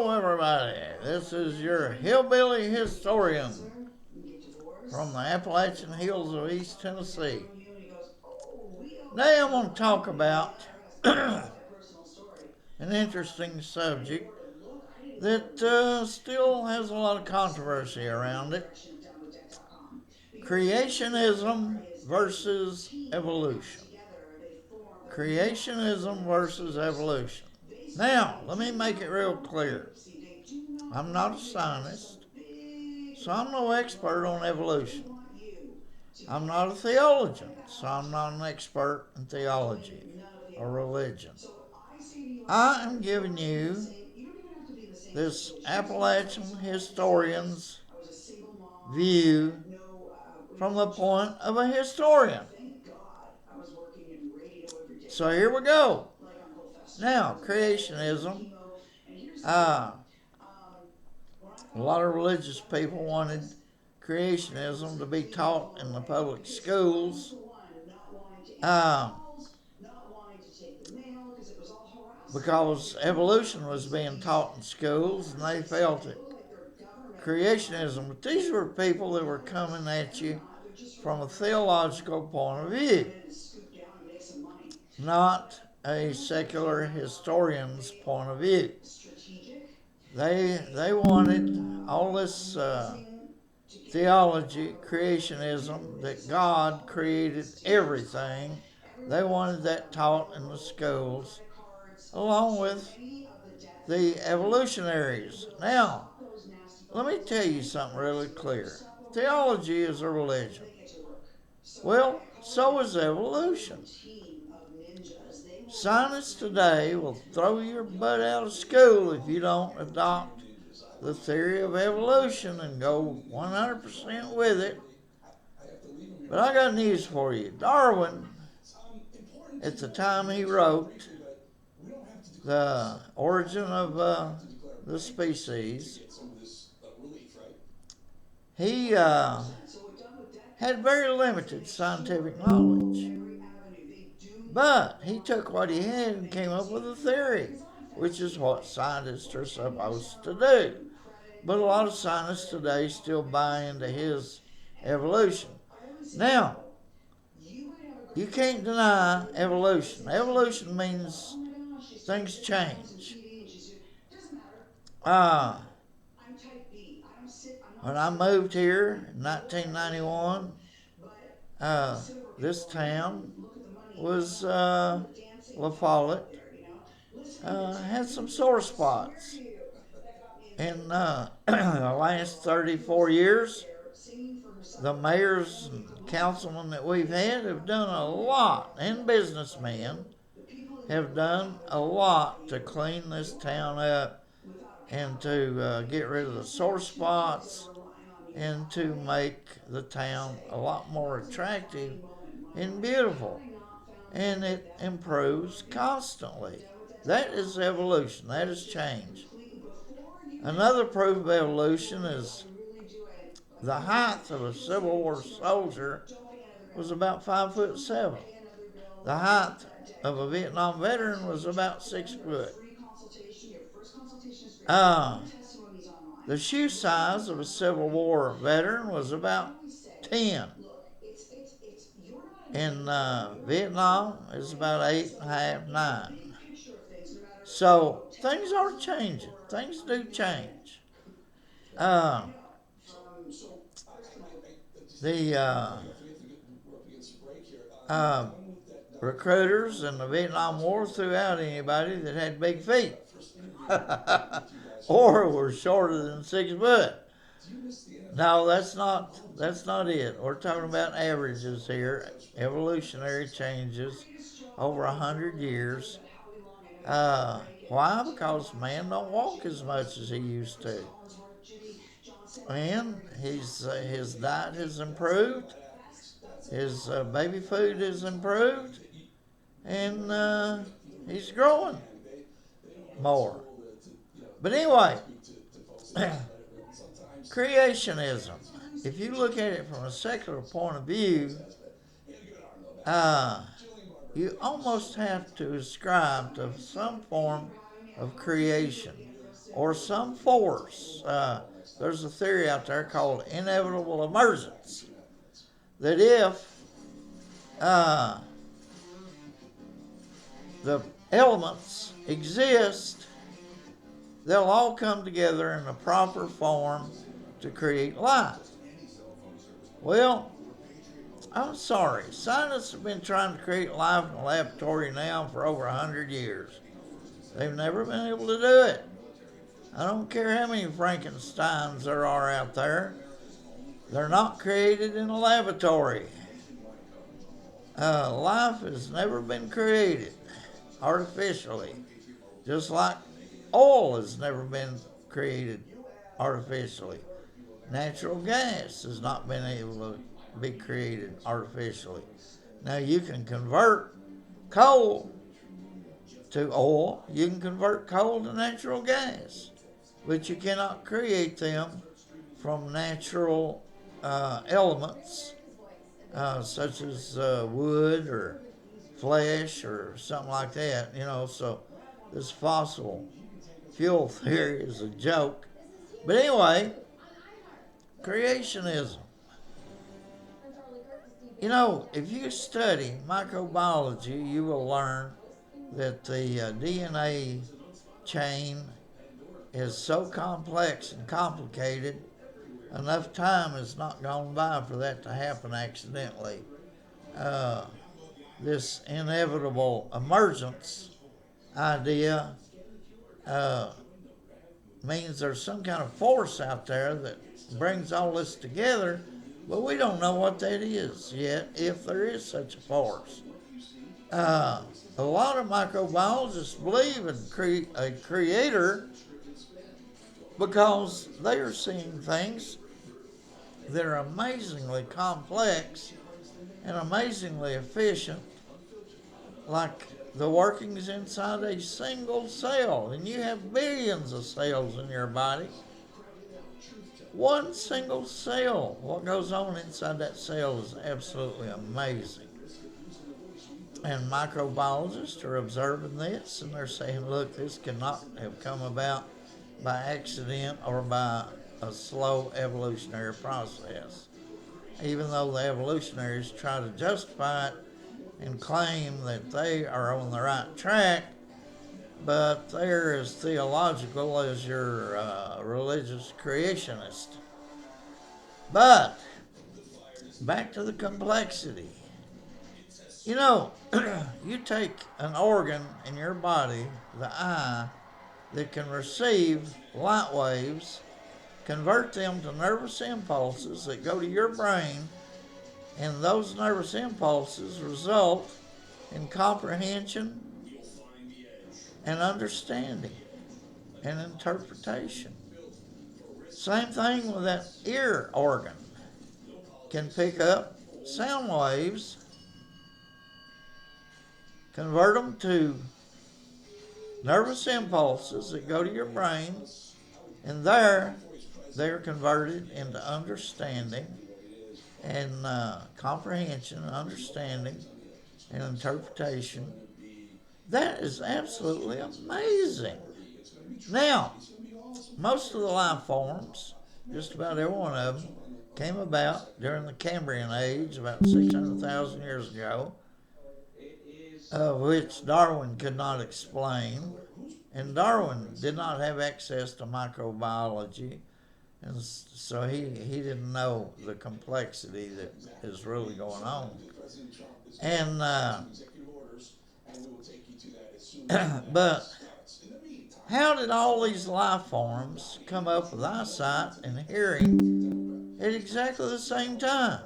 Hello, everybody. This is your hillbilly historian from the Appalachian Hills of East Tennessee. Today I'm going to talk about an interesting subject that still has a lot of controversy around it. Creationism versus evolution. Creationism versus evolution. Now, let me make it real clear. I'm not a scientist, so I'm no expert on evolution. I'm not a theologian, so I'm not an expert in theology or religion. I am giving you this Appalachian historian's view from the point of a historian. So here we go. Now, creationism. A lot of religious people wanted creationism to be taught in the public schools because evolution was being taught in schools and they felt it. Creationism, but these were people that were coming at you from a theological point of view, not a secular historian's point of view. They wanted all this theology, creationism, that God created everything. They wanted that taught in the schools, along with the evolutionaries. Now, let me tell you something really clear. Theology is a religion. Well, so is evolution. Scientists today will throw your butt out of school if you don't adopt the theory of evolution and go 100% with it. But I got news for you. Darwin, at the time he wrote The Origin of the Species, he had very limited scientific knowledge. But he took what he had and came up with a theory, which is what scientists are supposed to do. But a lot of scientists today still buy into his evolution. Now, you can't deny evolution. Evolution means things change. When I moved here in 1991, this town was La Follette, had some sore spots. In the last 34 years, the mayors and councilmen that we've had have done a lot, and businessmen have done a lot to clean this town up and to get rid of the sore spots and to make the town a lot more attractive and beautiful. And it improves constantly. That is evolution. That is change. Another proof of evolution is the height of a Civil War soldier was about 5'7". The height of a Vietnam veteran was about 6 foot. The shoe size of a Civil War veteran was about 10. In Vietnam, it's about 8.5, 9. So things are changing. Things do change. The recruiters in the Vietnam War threw out anybody that had big feet or were shorter than 6 foot. No, that's not it. We're talking about averages here, evolutionary changes over 100 years. Why? Because man don't walk as much as he used to, and his diet has improved, his baby food has improved, and he's growing more. But anyway, creationism. If you look at it from a secular point of view, you almost have to ascribe to some form of creation. or some force. There's a theory out there called inevitable emergence, that if uh, the elements exist, they'll all come together in a proper form to create life. Well, I'm sorry. Scientists have been trying to create life in a laboratory now for over 100 years. They've never been able to do it. I don't care how many Frankensteins there are out there. They're not created in a laboratory. Life has never been created artificially, just like oil has never been created artificially. Natural gas has not been able to be created artificially. Now you can convert coal to oil, you can convert coal to natural gas, but you cannot create them from natural elements such as wood or flesh or something like that, so this fossil fuel theory is a joke. But anyway, creationism. If you study microbiology, you will learn that the DNA chain is so complex and complicated, enough time has not gone by for that to happen accidentally. This inevitable emergence idea means there's some kind of force out there that brings all this together, but we don't know what that is yet, if there is such a force. A lot of microbiologists believe in a creator because they are seeing things that are amazingly complex and amazingly efficient, like the workings inside a single cell. And you have billions of cells in your body. One single cell, what goes on inside that cell is absolutely amazing. And microbiologists are observing this, and they're saying, look, this cannot have come about by accident or by a slow evolutionary process. Even though the evolutionists try to justify it and claim that they are on the right track, but they're as theological as your religious creationist. But back to the complexity. You take an organ in your body, the eye, that can receive light waves, convert them to nervous impulses that go to your brain, and those nervous impulses result in comprehension and understanding and interpretation. Same thing with that ear organ. Can pick up sound waves, convert them to nervous impulses that go to your brain, and there they're converted into understanding and comprehension and understanding and interpretation. That is absolutely amazing. Now, most of the life forms, just about every one of them, came about during the Cambrian age, about 600,000 years ago, which Darwin could not explain. And Darwin did not have access to microbiology, and so he didn't know the complexity that is really going on. And but how did all these life forms come up with eyesight and hearing at exactly the same time?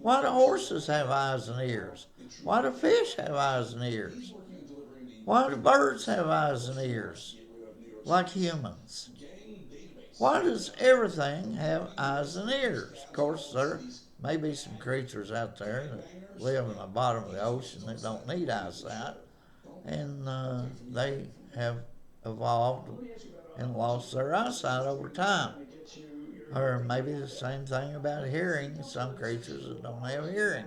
Why do horses have eyes and ears? Why do fish have eyes and ears? Why do birds have eyes and ears like humans? Why does everything have eyes and ears? Of course, there may be some creatures out there that live in the bottom of the ocean that don't need eyesight, and they have evolved and lost their eyesight over time. Or maybe the same thing about hearing, some creatures that don't have hearing.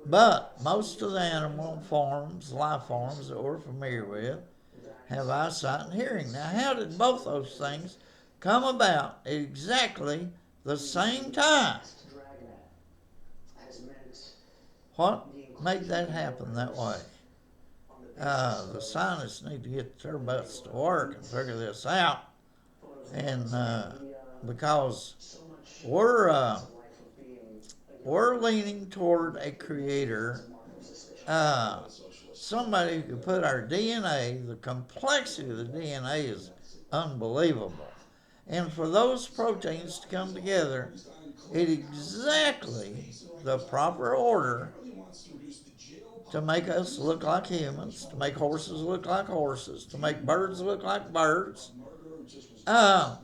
But most of the animal forms, life forms that we're familiar with, have eyesight and hearing. Now, how did both those things come about at exactly the same time? What made that happen that way? The scientists need to get their butts to work and figure this out. And because we're uh, we're leaning toward a creator, uh, somebody who could put our DNA. The complexity of the DNA is unbelievable, and for those proteins to come together in exactly the proper order to make us look like humans, to make horses look like horses, to make birds look like birds. Uh,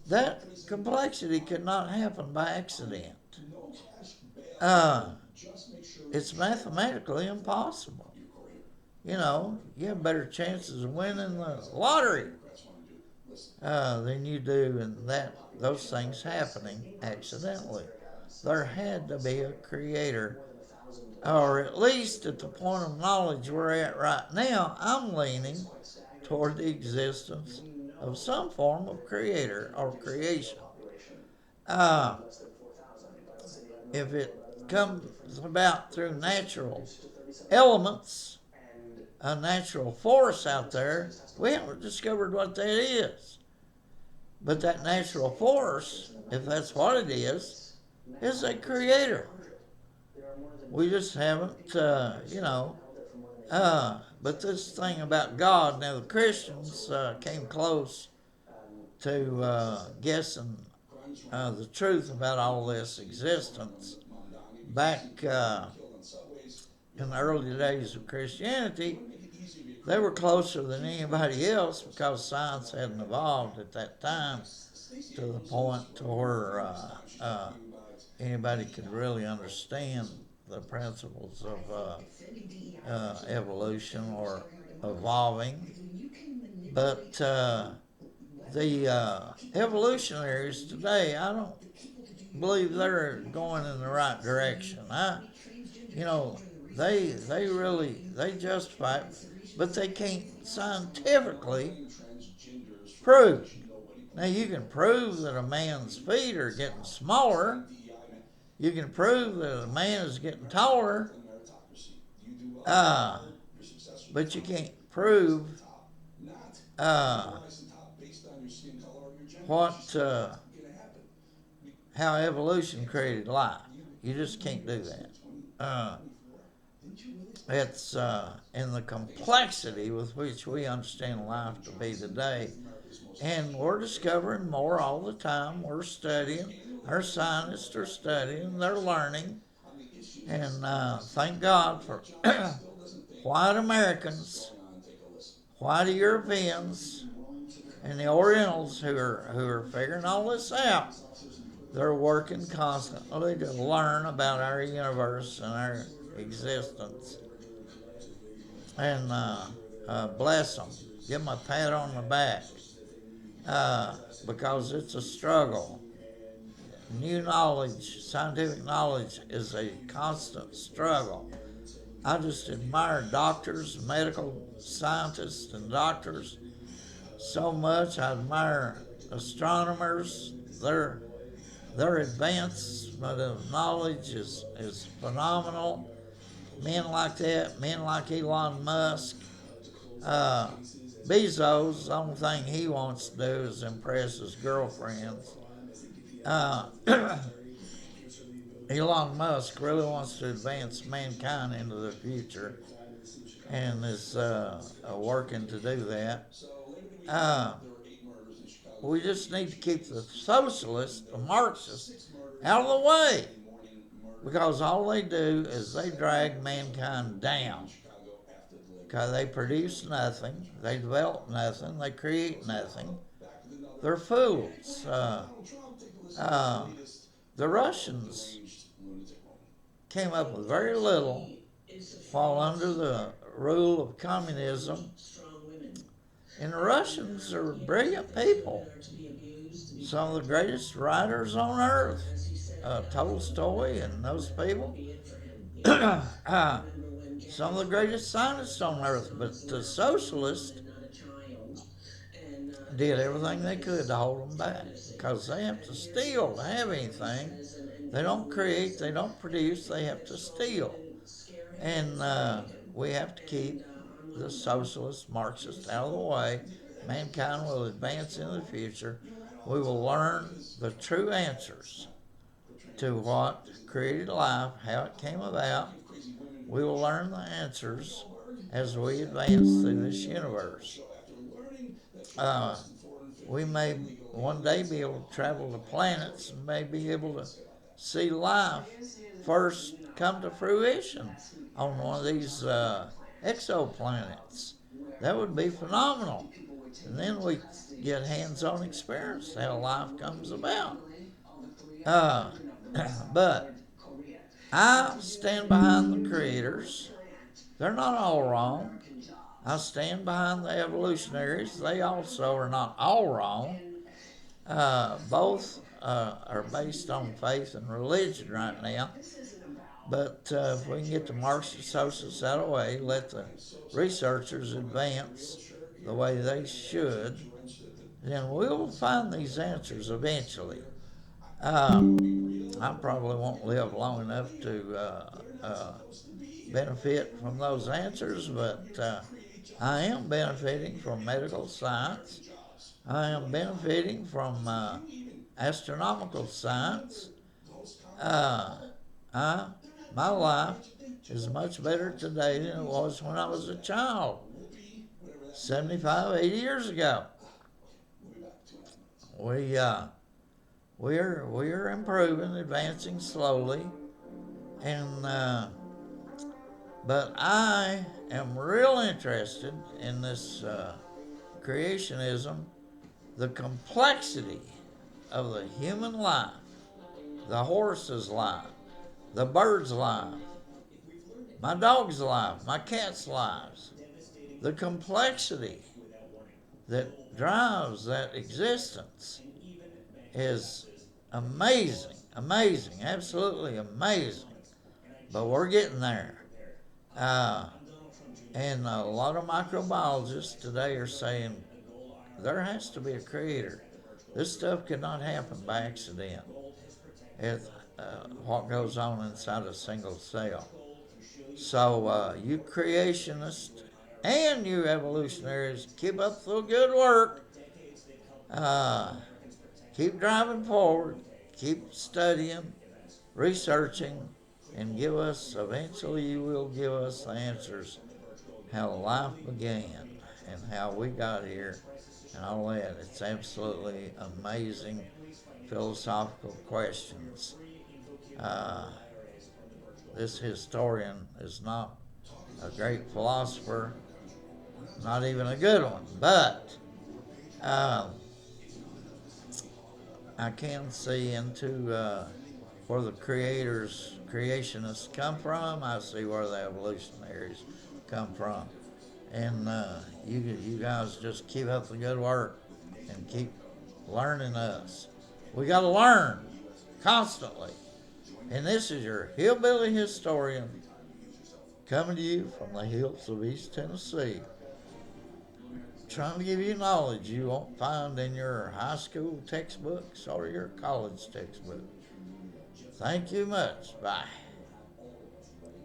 that complexity cannot happen by accident. Uh, it's mathematically impossible. You know, you have better chances of winning the lottery than you do in those things happening accidentally. There had to be a creator, or at least at the point of knowledge we're at right now, I'm leaning toward the existence of some form of creator or creation. Uh, if it comes about through natural elements, a natural force out there, we haven't discovered what that is. But that natural force, if that's what it is a creator. We just haven't, but this thing about God, now the Christians came close to guessing the truth about all this existence back in the early days of Christianity. They were closer than anybody else because science hadn't evolved at that time to the point to where anybody could really understand the principles of evolution or evolving. But the evolutionaries today, I don't believe they're going in the right direction. You know, they justify it, but they can't scientifically prove. Now you can prove that a man's feet are getting smaller. You can prove that a man is getting taller. Uh, but you can't prove uh, what how evolution created life. You just can't do that. It's in the complexity with which we understand life to be today. And we're discovering more all the time. We're studying. Our scientists are studying. They're learning. And thank God for white Americans, white Europeans, and the Orientals who are figuring all this out. They're working constantly to learn about our universe and our existence. And bless them. Give them a pat on the back. Because it's a struggle. New knowledge, scientific knowledge, is a constant struggle. I just admire doctors, medical scientists, and doctors so much. I admire astronomers. Their advancement of knowledge is phenomenal. Men like that, men like Elon Musk, uh, Bezos, the only thing he wants to do is impress his girlfriends. Uh, Elon Musk really wants to advance mankind into the future and is working to do that. Uh, we just need to keep the socialists, the Marxists, out of the way because all they do is they drag mankind down. Because they produce nothing, they develop nothing, they create nothing. They're fools. Uh, the Russians came up with very little while under the rule of communism. And the Russians are brilliant people. Some of the greatest writers on earth, Tolstoy and those people. Some of the greatest scientists on earth, but the socialists did everything they could to hold them back because they have to steal to have anything. They don't create, they don't produce, they have to steal. And we have to keep the socialist, Marxist out of the way. Mankind will advance in the future. We will learn the true answers to what created life, how it came about. We will learn the answers as we advance through this universe. Uh, we may one day be able to travel to planets and may be able to see life first come to fruition on one of these exoplanets. That would be phenomenal. And then we get hands-on experience how life comes about. Uh, but I stand behind the creators. They're not all wrong. I stand behind the evolutionaries. They also are not all wrong. Both are based on faith and religion right now. But if we can get the Marxist socialists out of the way, let the researchers advance the way they should, then we'll find these answers eventually. I probably won't live long enough to benefit from those answers, but I am benefiting from medical science. I am benefiting from astronomical science. Uh, I, my life is much better today than it was when I was a child, 75, 80 years ago. We, uh, we're improving, advancing slowly, and but I am real interested in this creationism, the complexity of the human life, the horse's life, the bird's life, my dog's life, my cat's lives, the complexity that drives that existence is amazing, amazing, absolutely amazing. But we're getting there. Uh, and a lot of microbiologists today are saying there has to be a creator. This stuff could not happen by accident. It's what goes on inside a single cell. So, you creationists and you evolutionaries, keep up the good work. Uh, keep driving forward. Keep studying, researching, and give us, eventually, you will give us the answers how life began and how we got here and all that. It's absolutely amazing philosophical questions. Uh, this historian is not a great philosopher, not even a good one, but um, I can see into where the creationists come from. I see where the evolutionaries come from. And you guys just keep up the good work and keep learning us. We got to learn constantly. And this is your hillbilly historian coming to you from the hills of East Tennessee, trying to give you knowledge you won't find in your high school textbooks or your college textbook. Thank you much. Bye.